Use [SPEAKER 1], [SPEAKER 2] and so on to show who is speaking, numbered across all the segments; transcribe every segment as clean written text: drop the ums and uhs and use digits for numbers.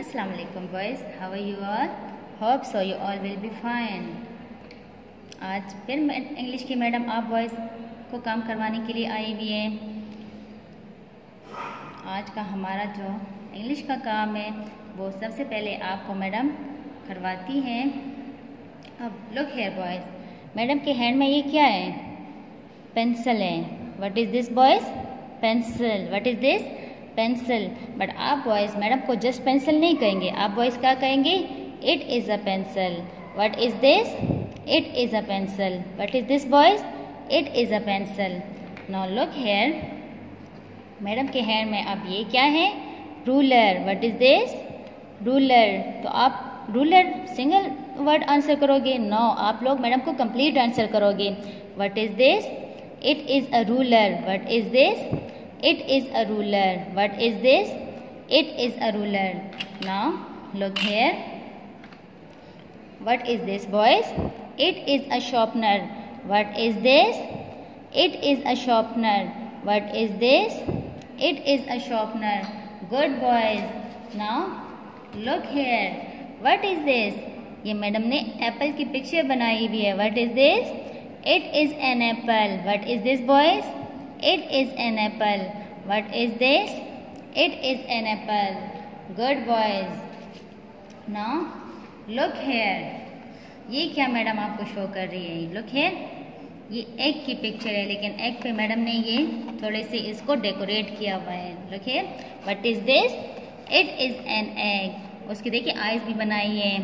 [SPEAKER 1] Assalamu alaikum boys, how are you all? Hope so you all will be fine. आज फिर English की madam आप boys को काम करवाने के लिए आई हुई है। आज का हमारा जो इंग्लिश का काम है वो सबसे पहले आपको मैडम करवाती है। अब लुक हियर बॉयज़, मैडम के हैंड में ये क्या है? पेंसिल है। What is this boys? Pencil. What is this? Pencil. But आप बॉयज़ मैडम को जस्ट पेंसिल नहीं कहेंगे, आप बॉयज़ क्या कहेंगे? It is a pencil. What is this? It is a pencil. What is this boys? It is a pencil. Now look here, madam के hand में अब ये क्या है? Ruler. What is this? Ruler. तो आप रूलर सिंगल वर्ड आंसर करोगे? No, आप लोग मैडम को कंप्लीट आंसर करोगे। What is this? It is a ruler. What is this? It is a ruler. What is this? It is a ruler. Now look here. What is this boys? It is a sharpener. What is this? It is a sharpener. What is this? It is a sharpener. Good boys. Now look here. What is this? ये madam ने Apple की picture बनाई हुई है। What is this? It is an apple. What is this boys? It is an apple. What is this? It is an apple. Good boys. Now look here. ये क्या madam आपको show कर रही है? Look here. ये egg की picture है, लेकिन एग पे मैडम ने ये थोड़े से इसको डेकोरेट किया हुआ है। Look here. What is this? It is an egg. उसकी देखिए आईज भी बनाई है,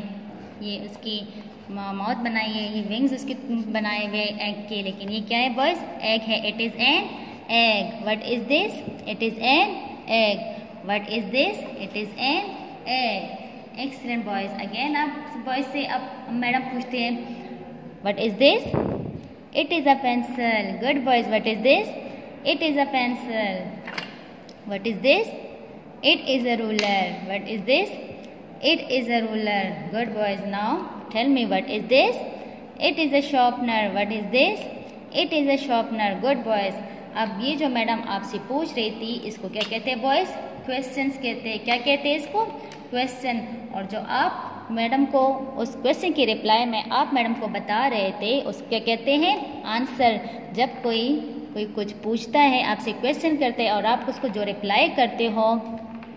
[SPEAKER 1] ये उसकी माउथ बनाई है, ये विंग्स उसके बनाए हुए एग के, लेकिन ये क्या है बॉयज? एग है। It is an egg. What is this? It is an egg. What is this? It is an egg. Excellent boys. Again आप बॉयज से अब मैडम पूछते हैं what is this? It is a pencil. Good boys. What is this? It is a pencil. What is this? It is a ruler. What is this? It is a ruler. Good boys. Now tell me what is this? It is a sharpener. What is this? It is a sharpener. Good boys. अब ये जो madam आपसे पूछ रही थी इसको क्या कहते हैं बॉयज? क्वेश्चंस कहते हैं। क्या कहते हैं इसको? क्वेश्चन। और जो आप मैडम को उस क्वेश्चन की रिप्लाई में आप मैडम को बता रहे थे उसको क्या कहते हैं? आंसर। जब कोई कुछ पूछता है आपसे, क्वेश्चन करते हैं और आप उसको जो रिप्लाई करते हो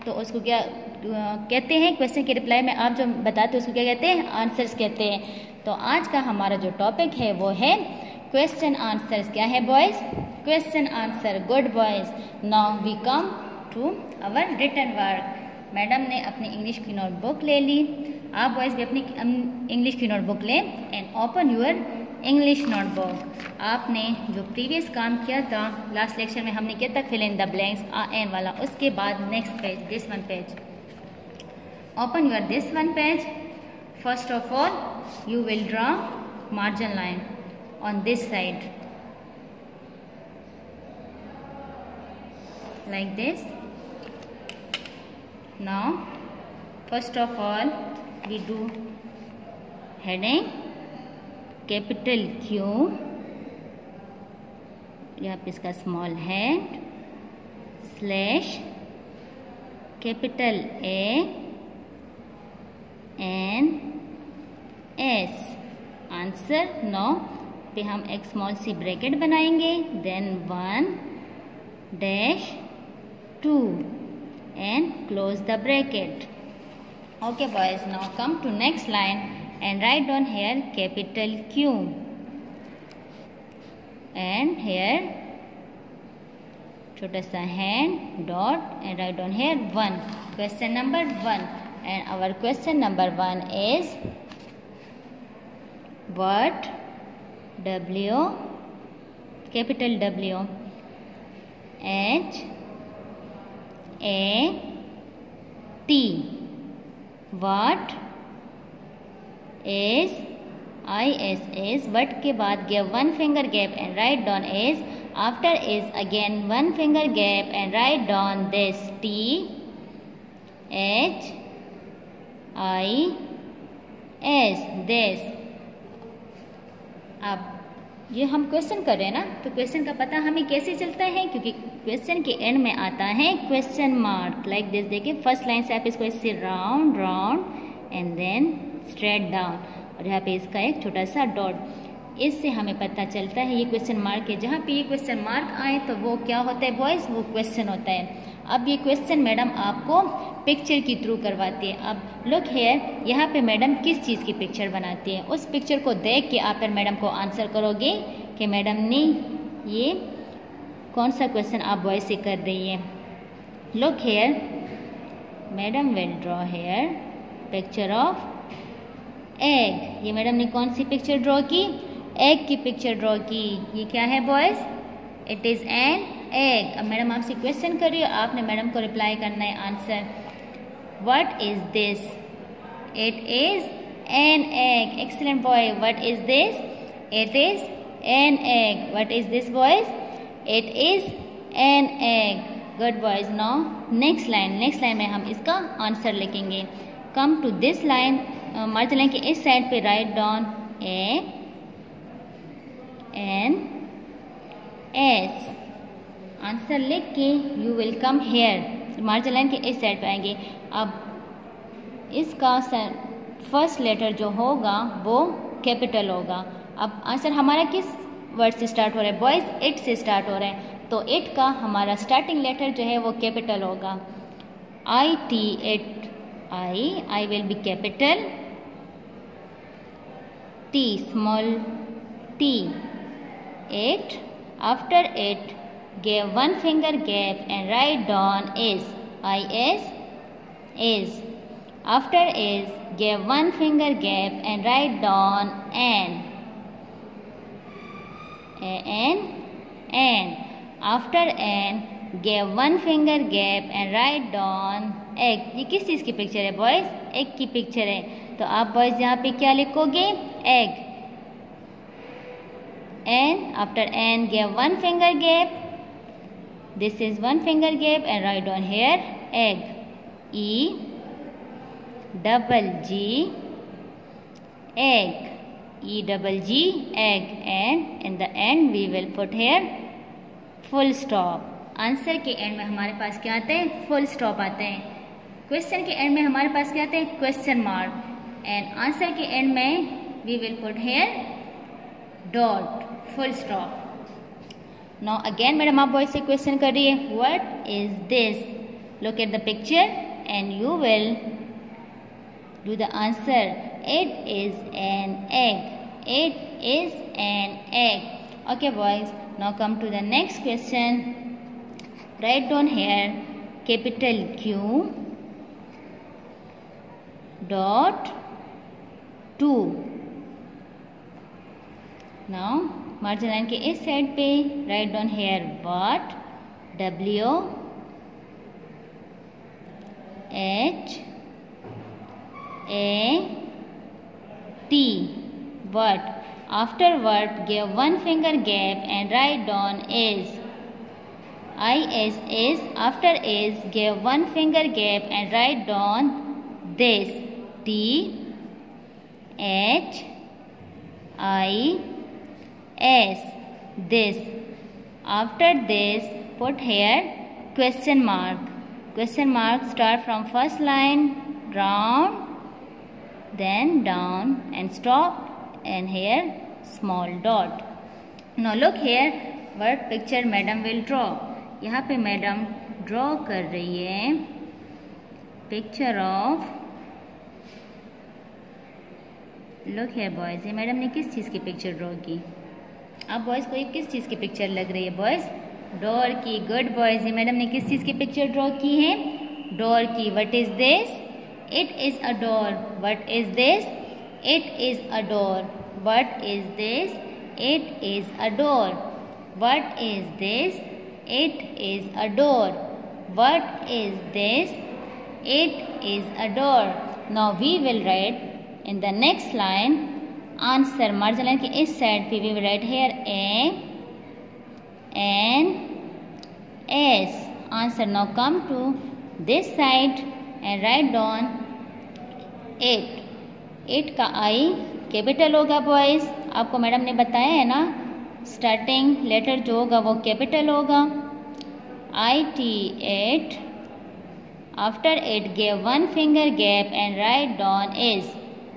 [SPEAKER 1] तो उसको क्या कहते हैं? क्वेश्चन के रिप्लाई में आप जो बताते हो उसको क्या कहते हैं? आंसर्स कहते हैं। तो आज का हमारा जो टॉपिक है वो है क्वेश्चन आंसर्स। क्या है boys? Question answer. Good boys. Now we come to our written work. Madam ने अपनी इंग्लिश की नोटबुक ले ली, आप बॉयज भी अपनी इंग्लिश की नोटबुक लें and open your English notebook. आपने जो प्रीवियस काम किया था लास्ट लेक्चर में, हमने किया था फिल इन द ब्लैंक्स एन वाला, उसके बाद next page, this one page. Open your this one page. First of all, you will draw margin line on this side, like this. Now, first of all, we do heading, capital Q. यहाँ पे इसका small hand, slash, capital A. N S. Answer. Now पे हम एक small C bracket बनाएंगे, then 1 dash 2 and close the bracket. Okay boys, now come to next line and write down here capital Q and here छोटा सा hand dot and write down here 1। Question number 1 and our question number 1 is what? W, capital W, H A T. What is IS is what के बाद give one finger gap and write down is, after is again one finger gap and write down this T H I S, this। अब ये हम question कर रहे हैं ना, तो क्वेश्चन का पता हमें कैसे चलता है? क्योंकि क्वेश्चन के एंड में आता है क्वेश्चन मार्क लाइक दिस। देखिए फर्स्ट लाइन से आप इसको इससे round round and then straight down, और यहाँ पे इसका एक छोटा सा डॉट, इससे हमें पता चलता है ये क्वेश्चन मार्क है। जहाँ पे ये क्वेश्चन मार्क आए तो वो क्या होता है बॉयज़, वो क्वेश्चन होता है। अब ये क्वेश्चन मैडम आपको पिक्चर के थ्रू करवाती है। अब लुक हेयर, यहाँ पे मैडम किस चीज़ की पिक्चर बनाती है, उस पिक्चर को देख के आप फिर मैडम को आंसर करोगे कि मैडम ने ये कौन सा क्वेश्चन आप बॉयज़ से कर रही है। Look here, madam will draw hair picture of egg. ये मैडम ने कौन सी पिक्चर ड्रॉ की, एग की पिक्चर ड्रॉ की। ये क्या है boys, it is an egg. अब मैडम आपसे क्वेश्चन कर रही है, आपने मैडम को रिप्लाई करना है answer. What is this, it is an egg. Excellent boy, what is this, it is an egg. What is this boys, it is an egg. Good boys. Now next line में हम इसका answer लिखेंगे। Come to this line, margin line के इस side पे write down A N S. Answer लिख के you will come here, margin line के इस साइड पे आएंगे। अब इसका फर्स्ट लेटर जो होगा वो कैपिटल होगा। अब आंसर हमारा किस वर्ड से स्टार्ट हो रहा है बॉयज, इट से स्टार्ट हो रहा है, तो इट का हमारा स्टार्टिंग लेटर जो है वो कैपिटल होगा। I T, it, I will be capital, T small T, it, after it give one finger gap and write down is, is. After is, give one finger gap and write down an, an. After an, give one finger gap and write down egg. ये किस चीज़ की picture है boys, egg की picture है, तो आप boys यहाँ पे क्या लिखोगे, egg. N, after N, give one finger gap. This is one finger gap and write down here egg. E double G egg. E double G egg, and in the end we will put here full stop. Answer के end में हमारे पास क्या आते हैं, full stop आते हैं। Question के end में हमारे पास क्या आते हैं, क्वेश्चन मार्क, एंड आंसर के एंड में we will put here dot, full stop. Now again madam आप बॉयज से क्वेश्चन कर रही है, what is this? Look at the picture and you will do the answer. It is an egg. It is an egg. Okay boys, now come to the next question. Write down here capital Q dot 2. Now margin line के इस side पे write down hair what, W H A T, what. After what, give one finger gap and write down is. Is. After is, give one finger gap and write down this. T H I S, this. After this, put here question mark. Question mark start from first line round, then down and stop, and here small dot. Now look here what picture madam will draw. यहाँ पे madam draw कर रही है picture of, look here boys, ये madam ने किस चीज़ की पिक्चर ड्रॉ की, अब बॉयज़ को ये किस चीज़ की पिक्चर लग रही है बॉयज़, डोर की। गुड बॉयज़, ये मैडम ने किस चीज़ की पिक्चर ड्रॉ की है, डोर की। What is this, it is a door. What is this, it is a door. What is this, it is a door. What is this, it is a door. What is this, it is a door. Now we will write in the next line answer. Margin line के इस side पे we will write here A N S, answer. Now come to this side and write down it. It का I capital होगा boys, आपको madam ने बताया है ना, स्टार्टिंग लेटर जो होगा वो कैपिटल होगा। IT, it. After it, give one finger gap and write down is.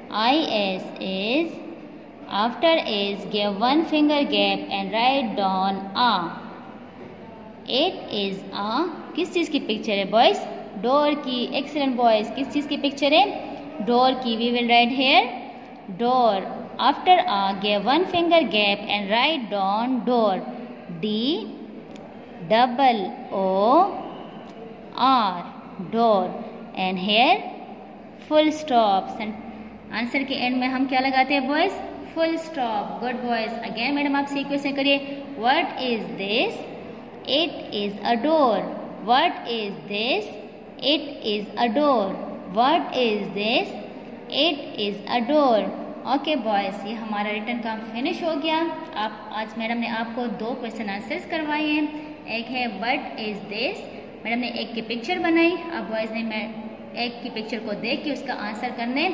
[SPEAKER 1] IS, is. After is, give one finger gap and write down a. It is a. किस चीज़ की पिक्चर है boys? Door की. Excellent boys. किस चीज़ की picture है? Door की. We will write here door. After a, give one finger gap and write down door. D double O R, door. And here full stop. Answer के end में हम क्या लगाते हैं boys? Full stop. Good boys. Again madam आपसे question करिए. What is this? It is a door. What is this? It is a door. What is this? It is a door. Okay boys, ये हमारा return काम finish हो गया. आज madam ने आपको 2 क्वेश्चन आंसर्स करवाए हैं. एक है व्हाट इज दिस. मैडम ने एक की पिक्चर बनाई. अब बॉयज ने एक की पिक्चर को देख के उसका आंसर करने.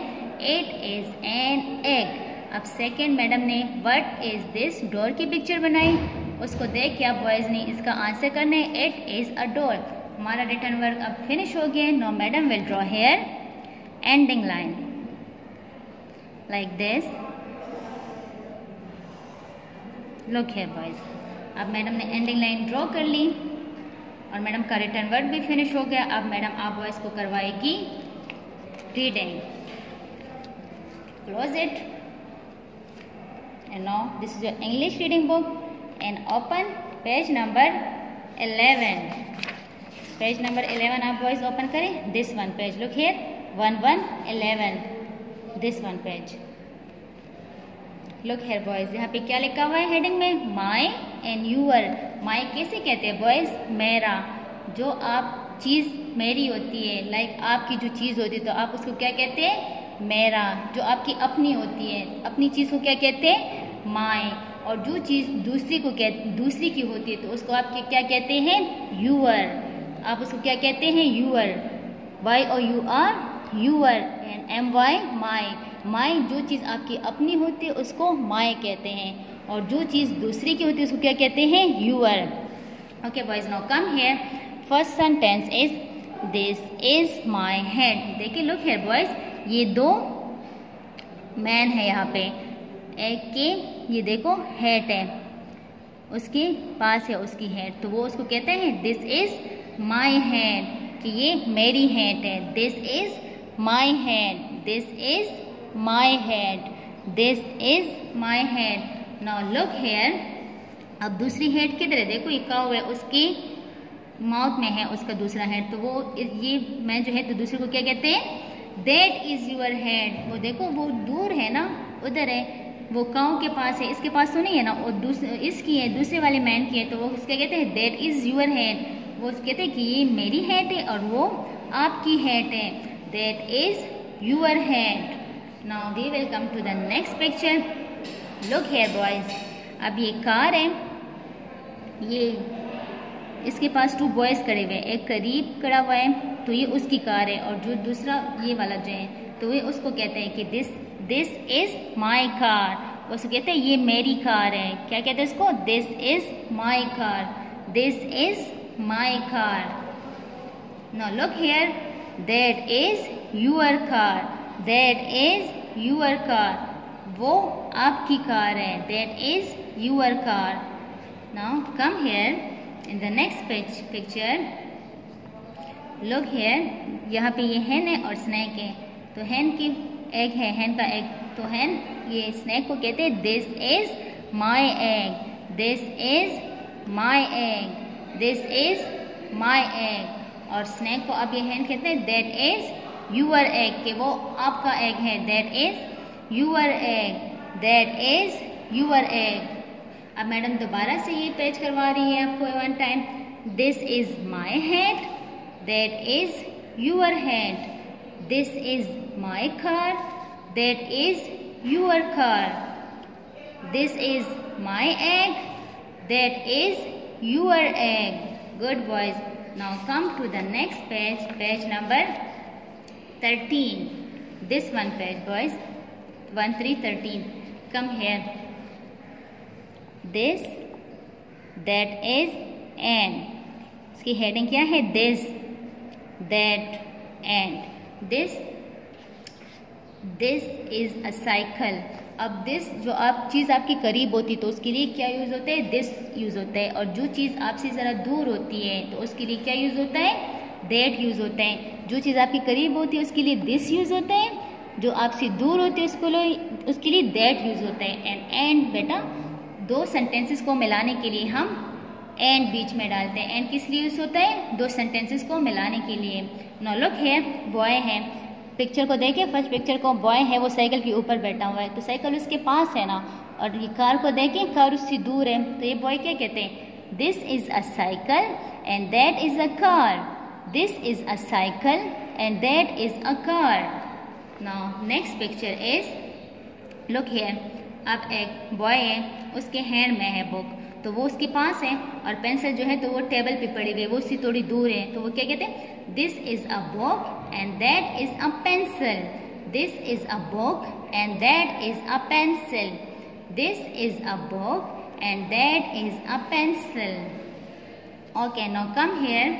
[SPEAKER 1] It is an egg. अब सेकेंड मैडम ने व्हाट इज दिस डोर की पिक्चर बनाई. उसको देख के अब बॉयज ने इसका आंसर करने. It is a door. हमारा रिटर्न वर्क अब फिनिश हो गया. Now madam will draw here ending line like this. Look here boys. अब मैडम ने एंडिंग लाइन ड्रॉ कर ली और मैडम का रिटर्न वर्क भी फिनिश हो गया. अब मैडम आप बॉयज को करवाएगी reading. Close it. And now this is your English reading book and open page number 11. Page number 11 आप बॉयज ओपन करें. This one page. Look here 1111. This one page. Look here boys. यहाँ पे क्या लिखा हुआ है हेडिंग में? माई and your. माई कैसे कहते हैं बॉयज? मेरा. जो आप चीज़ मेरी होती है, लाइक आपकी जो चीज़ होती है तो आप उसको क्या कहते हैं? मेरा. जो आपकी अपनी होती है, अपनी चीज़ को क्या कहते हैं? माई. और जो चीज़ दूसरी की होती है तो उसको आप क्या कहते हैं? यूअर. आप उसको क्या कहते हैं? यूअर. वाई और U R your. And M Y my. My जो चीज़ आपकी अपनी होती है उसको माई कहते हैं और जो चीज़ दूसरी की होती है उसको क्या कहते हैं? Your. Okay boys, now come here. First sentence is this is my head. देखिए लुक हियर बॉयज, ये 2 मैन है यहाँ पे. एक के ये देखो हेड है, उसके पास है उसकी हेड, तो वो उसको कहते हैं दिस इज माई हेड, कि ये मेरी हेड है. This is my head. This is my head. This is my head. Now look here. अब दूसरी हेड किधर है? देखो ये काऊ है, उसकी माउथ में है उसका दूसरा हेड, तो वो ये मैं जो है तो दूसरे को क्या कहते हैं? That is your head. वो देखो वो दूर है ना, उधर है, वो काऊ के पास है, इसके पास तो नहीं है ना, और इसकी है, दूसरे वाले मैन की है, तो वो उसका कहते हैं दैट इज यूअर हेड. वो कहते हैं कि ये मेरी हेड है और वो आपकी हेड है. That is your head. Now we will come to the next picture. Look here boys. अब ये कार है, ये इसके पास 2 बॉयज खड़े हुए हैं. एक करीब खड़ा हुआ है तो ये उसकी कार है, और जो दूसरा ये वाला जो है तो ये उसको कहते हैं कि दिस इज माई कार. उसको कहते हैं ये मेरी कार है. क्या कहते हैं इसको? This is my car. This is my car. Now look here. That is your car. That is your car. वो आपकी कार है. That is your car. Now come here in the next picture. Look here. यहाँ पे ये हेन है और snack है. तो हेन की एग है, हेन का एग, तो हेन ये स्नैक को कहते हैं this is my egg. This is my egg. This is my egg. और स्नैक को अब ये हेन कहते हैं दैट इज यूअर एग, कि वो आपका एग है. That is your egg. That is your egg. अब मैडम दोबारा से ये पेज करवा रही है आपको one time. This is my head. That is your head. This is my car. That is your car. This is my egg. That is your egg. Good boys. Now come to the next page. Page number 13. This one page boys. 1313. Come here. This, that is an. उसकी heading क्या है? This, that, and. This is a cycle. अब this जो आप चीज़ आपके करीब होती तो उसके लिए क्या यूज़ होता है? दिस यूज़ होता है। और जो चीज़ आपसे ज़रा दूर होती है तो उसके लिए क्या यूज़ होता है? दैट यूज़ होता है। जो चीज़ आपके करीब होती है उसके लिए दिस यूज़ होता है, जो आपसे दूर होती है उसके लिए दैट यूज़ होता है। एंड बेटा, दो सेंटेंसेस को मिलाने के लिए हम एंड बीच में डालते हैं। एंड किस लिए यूज़ होता है? दो सेंटेंसेस को मिलाने के लिए। नाउ लुक हियर, बॉय है, पिक्चर को देखिए, फर्स्ट पिक्चर को, बॉय है, वो साइकिल के ऊपर बैठा हुआ है, तो साइकिल उसके पास है ना। और ये कार को देखें, कार उससे दूर है, तो ये बॉय क्या कहते हैं? This is a cycle and that is a car. This is a cycle and that is a car. Now next picture is, look here, अब एक बॉय है, उसके हैंड में है बुक, तो वो उसके पास है, और पेंसिल जो है तो वो टेबल पे पड़ी हुई है, वो उससे थोड़ी दूर है, तो वो क्या कहते हैं? This is a book and that is a pencil. This is a book and that is a pencil. This is a book and that is a pencil. Okay, now come here,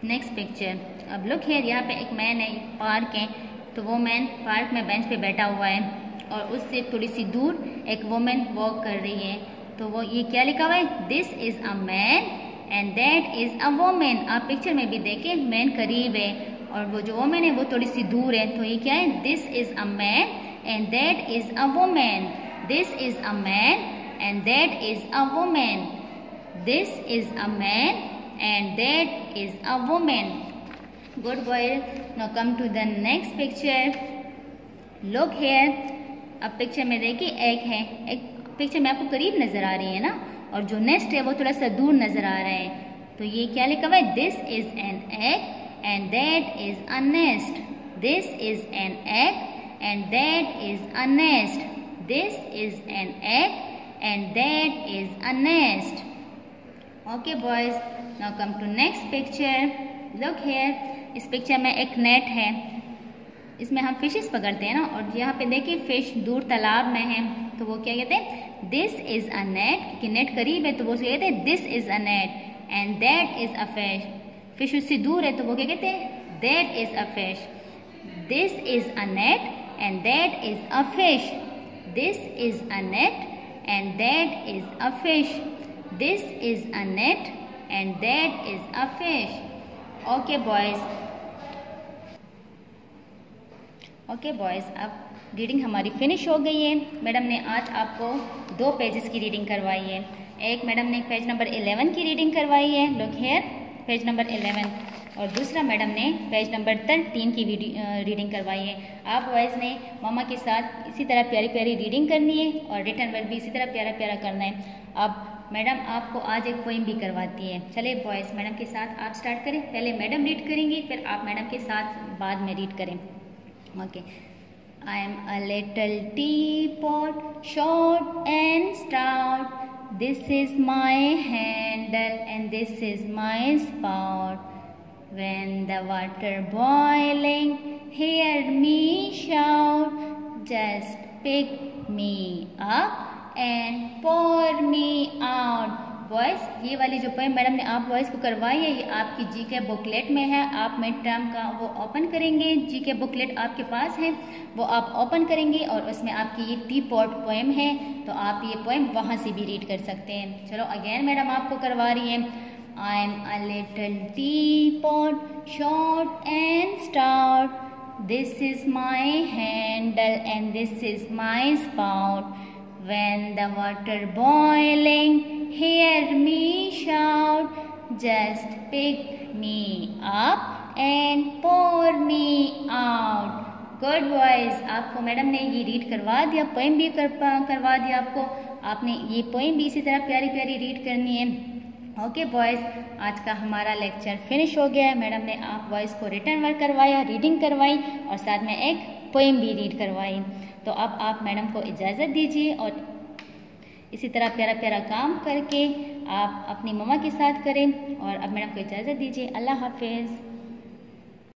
[SPEAKER 1] next picture. अब look here, यहाँ पे एक man है, park है, तो वो man park में bench पे बैठा हुआ है, और उससे थोड़ी सी दूर एक वुमेन वॉक कर रही है, तो वो ये क्या लिखा हुआ है? This is a man and that is a women. आप पिक्चर में भी देखिए, मैन करीब है और वो जो वुमेन है वो थोड़ी सी दूर है, तो ये क्या है? This is a man and that is a woman. This is a man and that is a woman. This is a man and that is a woman. Good boy. Now come to the next picture. Look here, अब picture में देखिए, egg है, एक picture में आपको करीब नजर आ रही है ना, और जो नेस्ट है वो थोड़ा सा दूर नजर आ रहा है, तो ये क्या लिखा हुआ है? This is an egg and that is a nest. This is an egg and that is a nest. This is an egg and that is a nest. Okay boys, now come to next picture. Look here, इस picture में एक net है, इसमें हम fishes पकड़ते हैं ना, और यहाँ पे देखिए फिश दूर तालाब में है, तो वो क्या कहते हैं? दिस इज अ नेट, क्योंकि नेट करीब है तो वो कहते हैं this is a net and that is a fish. Fish उससे दूर है तो वो क्या कहते हैं? That is a fish. This is a net and that is a fish. This is a net and that is a fish. This is a net and that is a fish. Okay boys, okay boys, अब reading हमारी finish हो गई है। Madam ने आज आपको 2 pages की reading करवाई है। एक मैडम ने पेज नंबर 11 की रीडिंग करवाई है, लुक हियर, पेज नंबर 11, और दूसरा मैडम ने पेज नंबर 13 की रीडिंग करवाई है। आप बॉयज़ ने मामा के साथ इसी तरह प्यारी प्यारी रीडिंग करनी है और रिटर्न वर्क भी इसी तरह प्यारा प्यारा करना है। अब मैडम आपको आज एक पोइम भी करवाती है। चले बॉयज़, मैडम के साथ आप स्टार्ट करें। पहले मैडम रीड करेंगी, फिर आप मैडम के साथ बाद में रीड करें। Okay. I am a little teapot, short and stout. This is my handle and this is my spout. When the water boiling, hear me shout. Just pick me up and pour me out. Boys, ये वाली जो poem madam ने आप boys को करवाई है, ये आपकी जीके बुकलेट में है। आप मिड टर्म का वो ओपन करेंगे, जीके बुकलेट आपके पास है, वो आप ओपन करेंगे और उसमें आपकी ये टी पॉट पोएम है, तो आप ये पोएम वहाँ से भी रीड कर सकते हैं। चलो अगेन मैडम आपको करवा रही है। I am a little T pot, short and stout, this is my handle and this is my spout. When the water boiling, hear me shout. Just pick me up and pour me out. Good boys, आपको madam ने ये read करवा दिया, poem भी करवा दिया आपको। आपने ये पोएम भी इसी तरह प्यारी प्यारी रीड करनी है। ओके बॉयज़, आज का हमारा लेक्चर फिनिश हो गया है। मैडम ने आप बॉयज़ को रिटर्न वर्क करवाया, रीडिंग करवाई और साथ में एक पोएम भी रीड करवाई। तो अब आप मैडम को इजाज़त दीजिए और इसी तरह प्यारा प्यारा काम करके आप अपनी मम्मा के साथ करें। और अब मैडम को इजाज़त दीजिए। अल्लाह हाफिज़।